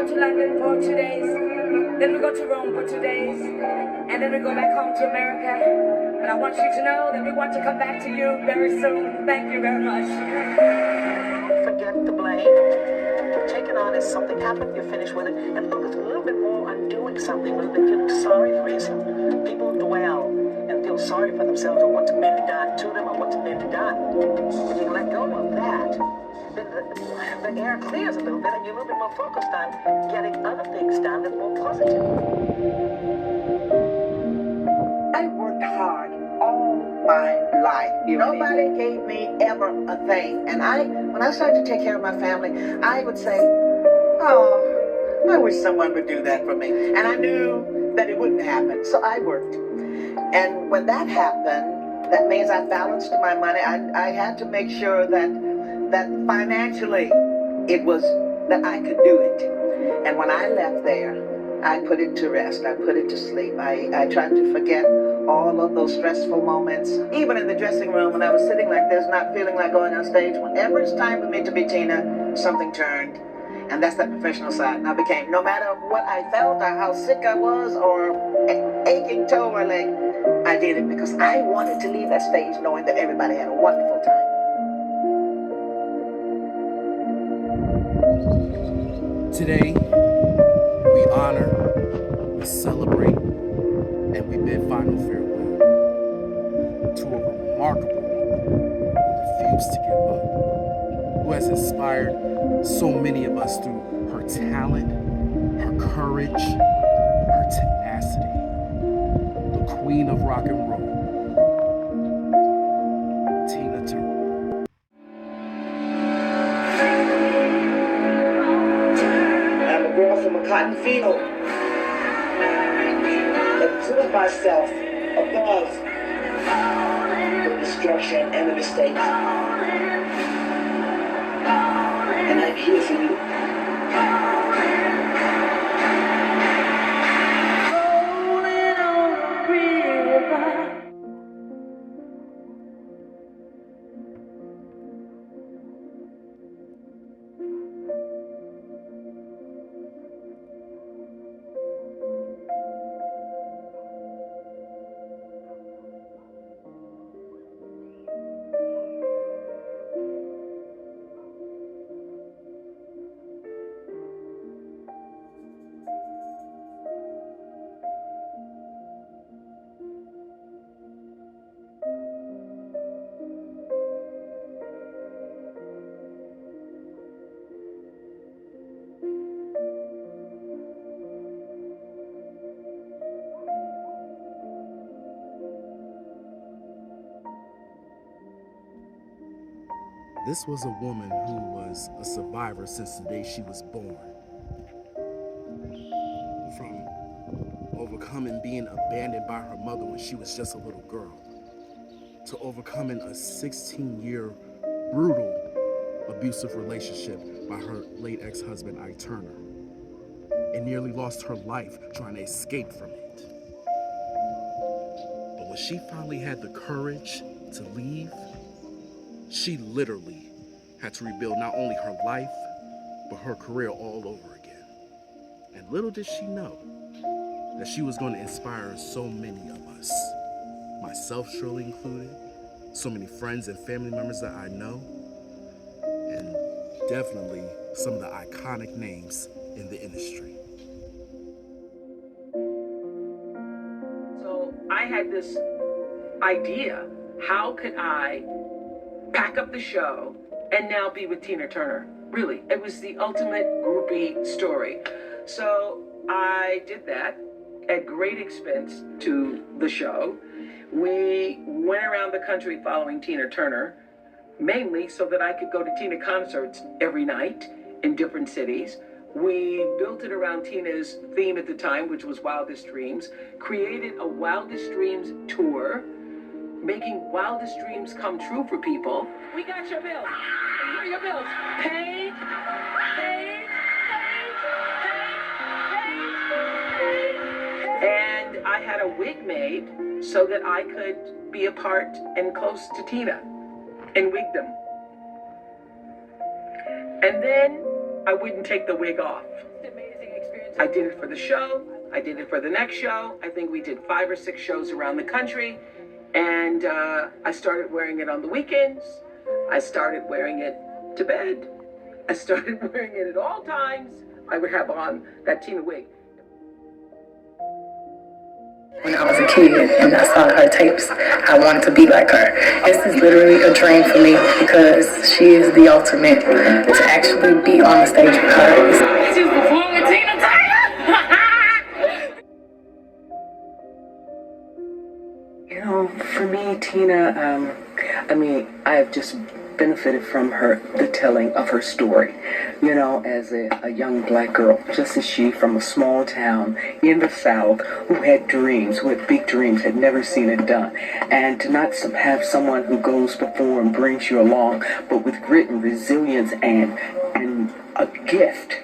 to London for 2 days, then we go to Rome for 2 days, and then we go back home to America. But I want you to know that we want to come back to you very soon. Thank you very much. Forget the blame. Take it on as something happened, you're finished with it, and focus a little bit more on doing something rather than feeling sorry for yourself. People dwell and feel sorry for themselves or what's been done to them or what's been done. When you let go of that, then the air clears a little bit and you're a little bit more focused on getting other things done that are more positive. I worked hard all my life. Nobody gave me ever a thing. And when I started to take care of my family, I would say, oh, I wish someone would do that for me. And I knew that it wouldn't happen. So I worked. And when that happened, that means I balanced my money. I had to make sure that financially it was that I could do it. And when I left there, I put it to rest. I put it to sleep. I tried to forget all of those stressful moments. Even in the dressing room when I was sitting like this, not feeling like going on stage, whenever it's time for me to be Tina, something turned. And that's that professional side. And I became, no matter what I felt or how sick I was or aching toe or leg, I did it because I wanted to leave that stage knowing that everybody had a wonderful time. Today, we honor, we celebrate, and we bid final farewell to a remarkable woman who refused to give up, who has inspired so many of us through her talent, her courage, her tenacity. The queen of rock and roll, Tina Turner. I'm a girl from a cotton field that put myself above the destruction and the mistakes. And I'm here for you. This was a woman who was a survivor since the day she was born. From overcoming being abandoned by her mother when she was just a little girl, to overcoming a 16-year brutal abusive relationship by her late ex-husband, Ike Turner, and nearly lost her life trying to escape from it. But when she finally had the courage to leave, she literally had to rebuild not only her life, but her career all over again. And little did she know that she was going to inspire so many of us, myself surely included, so many friends and family members that I know, and definitely some of the iconic names in the industry. So I had this idea, how could I pack up the show and now be with Tina Turner? Really, it was the ultimate groupie story. So I did that at great expense to the show. We went around the country following Tina Turner, mainly so that I could go to Tina concerts every night in different cities. We built it around Tina's theme at the time, which was Wildest Dreams, created a Wildest Dreams tour, making wildest dreams come true for people. We got your bills. Here are your bills. Paid, paid, paid. And I had a wig made so that I could be a part and close to Tina and wig them. And then I wouldn't take the wig off. It's amazing. I did it for the show. I did it for the next show. I think we did 5 or 6 shows around the country. And I started wearing it on the weekends. I started wearing it to bed. I started wearing it at all times. I would have on that Tina wig. When I was a kid and I saw her tapes, I wanted to be like her. This is literally a dream for me because she is the ultimate. To actually be on the stage with her. She's performing Tina Turner. You know, for me, Tina, I've just benefited from the telling of her story. You know, as a young black girl, just as she from a small town in the South who had dreams, who had big dreams, had never seen it done. And to not have someone who goes before and brings you along, but with grit and resilience and a gift,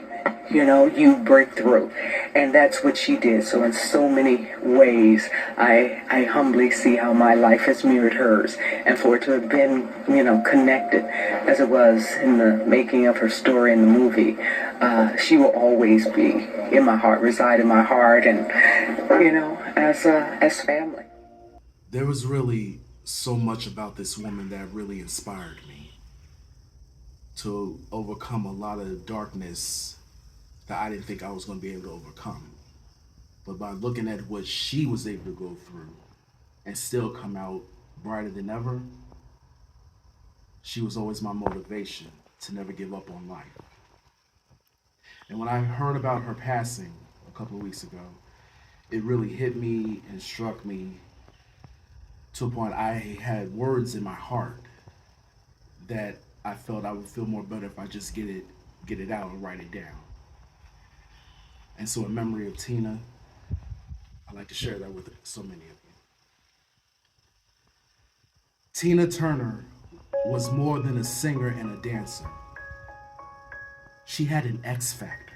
you know, you break through. And that's what she did. So in so many ways, I humbly see how my life has mirrored hers. And for it to have been, you know, connected as it was in the making of her story in the movie, she will always be in my heart, reside in my heart, and, you know, as family. There was really so much about this woman that really inspired me to overcome a lot of darkness that I didn't think I was going to be able to overcome. But by looking at what she was able to go through and still come out brighter than ever, she was always my motivation to never give up on life. And when I heard about her passing a couple of weeks ago, it really hit me and struck me to a point I had words in my heart that I felt I would feel more better if I just get it out and write it down. And so in memory of Tina, I'd like to share that with so many of you. Tina Turner was more than a singer and a dancer. She had an X factor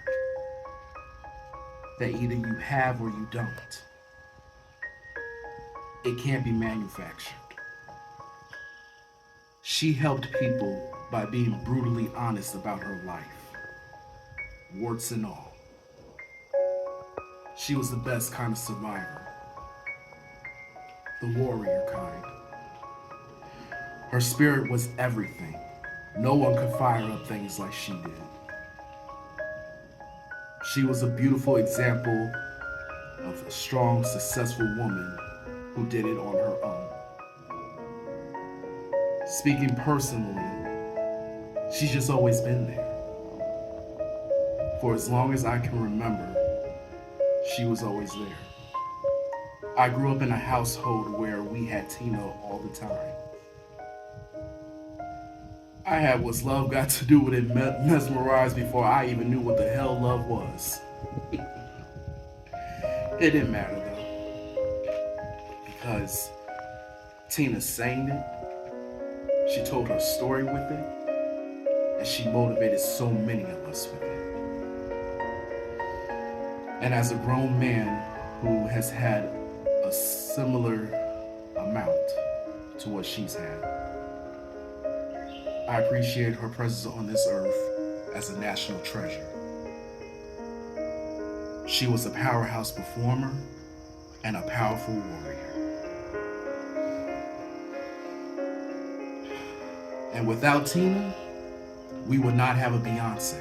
that either you have or you don't. It can't be manufactured. She helped people by being brutally honest about her life, warts and all. She was the best kind of survivor, the warrior kind. Her spirit was everything. No one could fire up things like she did. She was a beautiful example of a strong, successful woman who did it on her own. Speaking personally, she's just always been there. For as long as I can remember, she was always there. I grew up in a household where we had Tina all the time. I had What's Love Got to Do with It mesmerized before I even knew what the hell love was. It didn't matter though, because Tina sang it, she told her story with it, and she motivated so many of us with it. And as a grown man who has had a similar amount to what she's had, I appreciate her presence on this earth as a national treasure. She was a powerhouse performer and a powerful warrior. And without Tina, we would not have a Beyonce.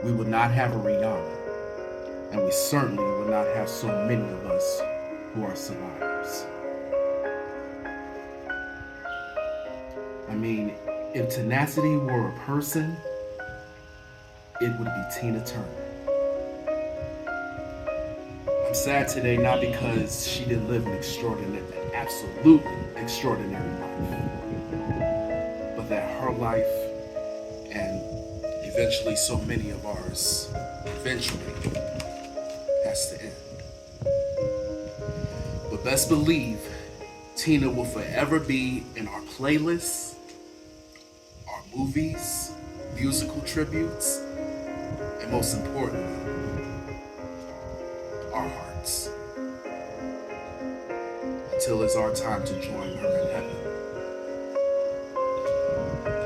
We would not have a Rihanna. And we certainly would not have so many of us who are survivors. I mean, if tenacity were a person, it would be Tina Turner. I'm sad today not because she didn't live an absolutely extraordinary life, but that her life and eventually so many of ours eventually has to end. But best believe Tina will forever be in our playlists, our movies, musical tributes, and most importantly, our hearts. Until it's our time to join her in heaven.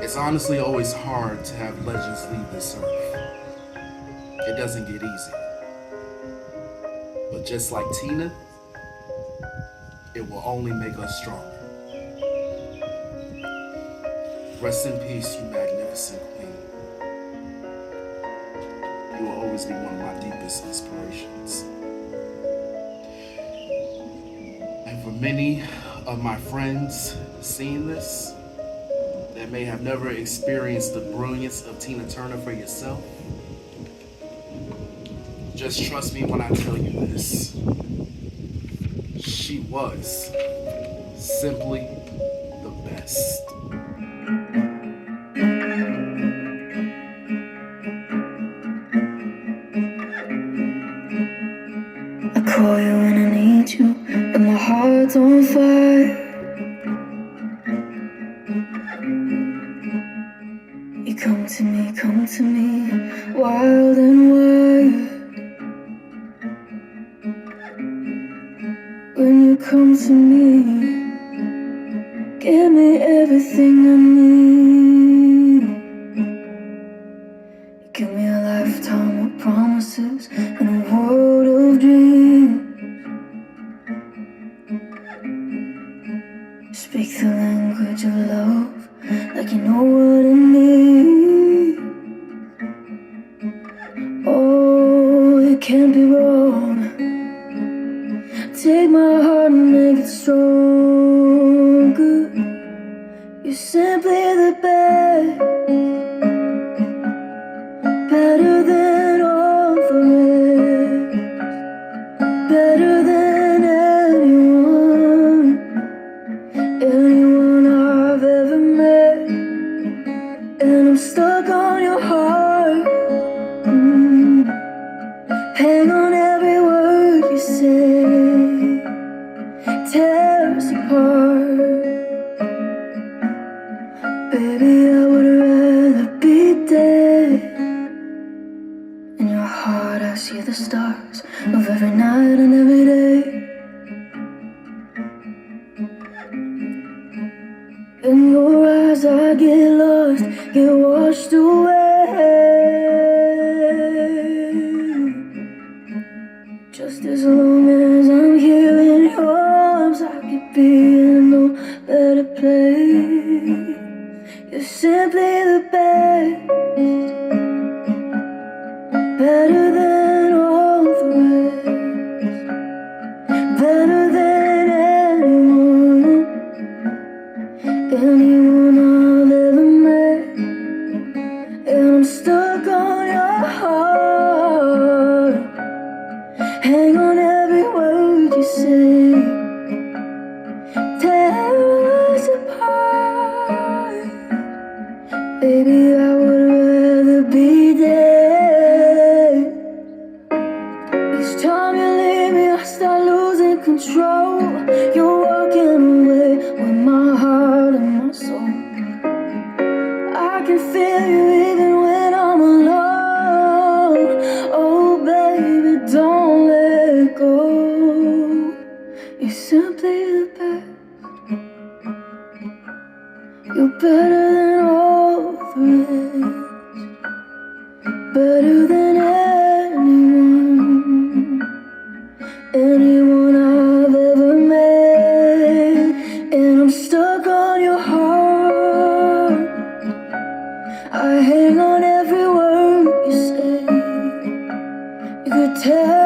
It's honestly always hard to have legends leave this earth. It doesn't get easy. But just like Tina, it will only make us stronger. Rest in peace, you magnificent queen. You will always be one of my deepest inspirations. And for many of my friends seeing this that may have never experienced the brilliance of Tina Turner for yourself, just trust me when I tell you this. She was simply the best. I call you when I need you, and my heart's on fire. You come to me, wild and wild. When you come to me, give me everything I need. You give me a lifetime of promises and a world of dreams. Speak the language of love like you know what it means. Oh, it can't be wrong. Take my heart and make it stronger. You're simply the best, better than all the rest, better than anyone I've ever met. And I'm stuck on your heart. Hang on every word you say. Tear us apart. Baby, I would rather be dead. In your heart I see the stars of every night and every day. In your eyes I get lost, get washed away. Just as long as I'm here in your arms, I could be in no better place. You're simply the best, better than all the rest, better than anyone I've ever met. And I'm stuck on your heart. Hang on every word you say. Tear us apart. Baby, I would rather be dead. Each time you leave me, I start losing control. You're walking away with my heart and my soul. I can feel you even when I'm alone. Oh, baby, don't let go. You're simply the best. You're better than all the rest, better than anyone I've ever met. And I'm stuck on your heart. I hang on every word you say. You could tell